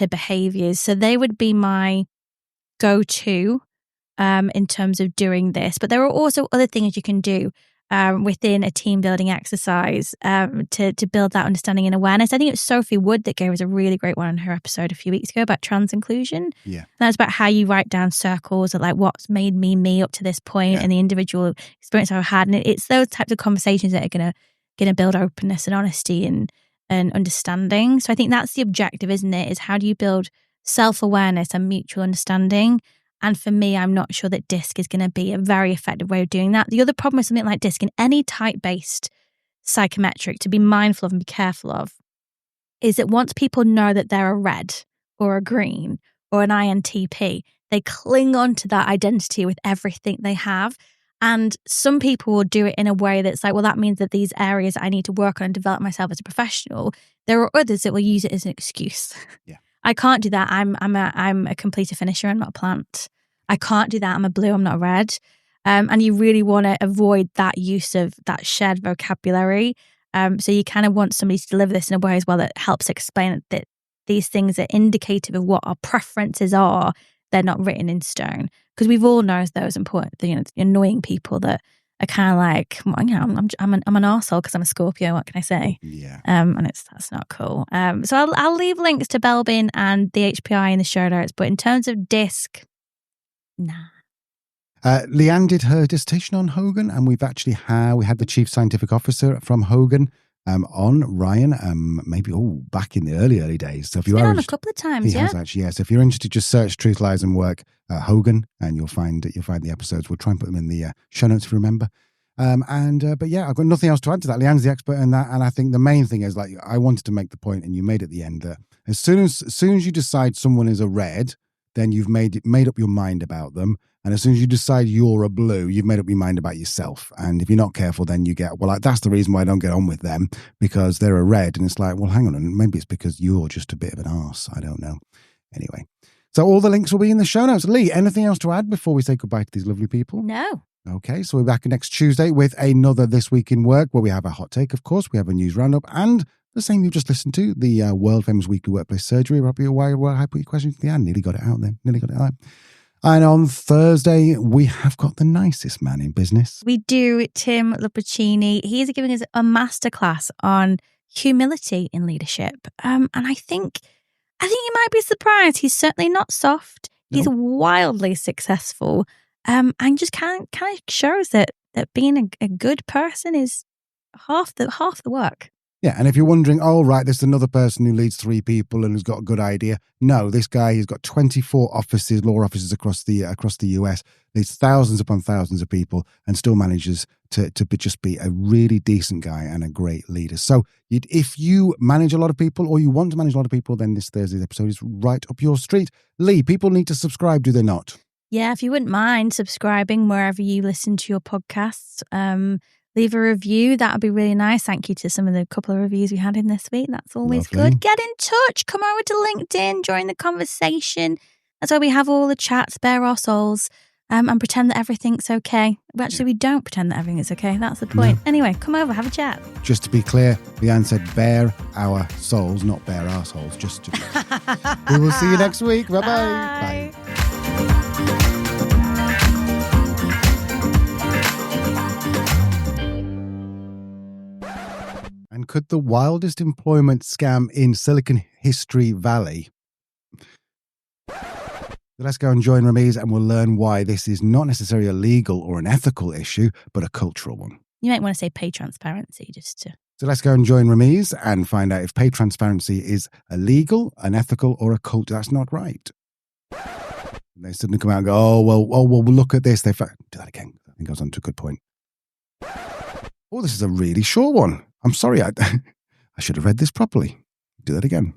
behaviors. So they would be my go-to in terms of doing this. But there are also other things you can do within a team building exercise to build that understanding and awareness. I think it was Sophie Wood that gave us a really great one on her episode a few weeks ago about trans inclusion. Yeah. And that's about how you write down circles of like what's made me up to this point and the individual experience I've had. And it's those types of conversations that are gonna build openness and honesty and understanding. So I think that's the objective, isn't it? Is how do you build self-awareness and mutual understanding? And for me, I'm not sure that DISC is going to be a very effective way of doing that. The other problem with something like DISC in any type-based psychometric to be mindful of and be careful of is that once people know that they're a red or a green or an INTP, they cling on to that identity with everything they have. And some people will do it in a way that's like, well, that means that these areas I need to work on and develop myself as a professional. There are others that will use it as an excuse. Yeah. I can't do that. I'm a completer finisher. I'm not a plant. I can't do that. I'm a blue. I'm not a red. And you really want to avoid that use of that shared vocabulary. So you kind of want somebody to deliver this in a way as well that helps explain that these things are indicative of what our preferences are. They're not written in stone. Because we've all known those important, the annoying people that are kind of like, well, I'm an arsehole because I'm a Scorpio. What can I say? Yeah. And that's not cool. So I'll leave links to Belbin and the HPI in the show notes. But in terms of DISC, nah. Leanne did her dissertation on Hogan, and we had the chief scientific officer from Hogan on, Ryan, maybe back in the early days. So if you are on a couple of times, he has actually, yeah. So if you're interested, just search Truth, Lies and Work Hogan, and you'll find the episodes. We'll try and put them in the show notes if you remember. But yeah, I've got nothing else to add to that. Leanne's the expert in that, and I think the main thing is, like, I wanted to make the point, and you made at the end, that as soon as you decide someone is a red, then you've made up your mind about them. And as soon as you decide you're a blue, you've made up your mind about yourself. And if you're not careful, then you get, well, like, that's the reason why I don't get on with them, because they're a red. And it's like, well, hang on, and maybe it's because you're just a bit of an arse. I don't know. Anyway, so all the links will be in the show notes. Lee, anything else to add before we say goodbye to these lovely people? No. Okay, so we're back next Tuesday with another This Week in Work, where we have a hot take, of course. We have a news roundup and the same you just listened to, the world famous weekly workplace surgery. Why I put your question to the end. Nearly got it out then. And on Thursday, we have got the nicest man in business. We do, Tim Lupacini. He's giving us a masterclass on humility in leadership. And I think you might be surprised. He's certainly not soft. He's wildly successful. And just kind of shows that being a good person is half the work. Yeah, and if you're wondering, oh, right, there's another person who leads 3 people and has got a good idea. No, this guy has got 24 offices, law offices across the US, leads thousands upon thousands of people, and still manages to just be a really decent guy and a great leader. So if you manage a lot of people, or you want to manage a lot of people, then this Thursday's episode is right up your street. Lee, people need to subscribe, do they not? Yeah, if you wouldn't mind subscribing wherever you listen to your podcasts. leave a review. That would be really nice. Thank you to some of the couple of reviews we had in this week. That's always Lovely. good. Get in touch. Come over to LinkedIn, join the conversation. That's where we have all the chats, bare our souls, and pretend that everything's okay. We don't pretend that everything is okay. That's the point. No. Anyway, come over, have a chat. Just to be clear, Leanne said bare our souls, not bare our souls. Just to be We will see you next week. Bye-bye. Bye. And could the wildest employment scam in Silicon History Valley? Let's go and join Ramiz and we'll learn why this is not necessarily a legal or an ethical issue, but a cultural one. You might want to say pay transparency just to... So let's go and join Ramiz and find out if pay transparency is illegal, unethical, or a cult. That's not right. They suddenly come out and go, oh, well, look at this. Do that again. I think I was on to a good point. Oh, this is a really short one. I'm sorry. I should have read this properly. Do that again.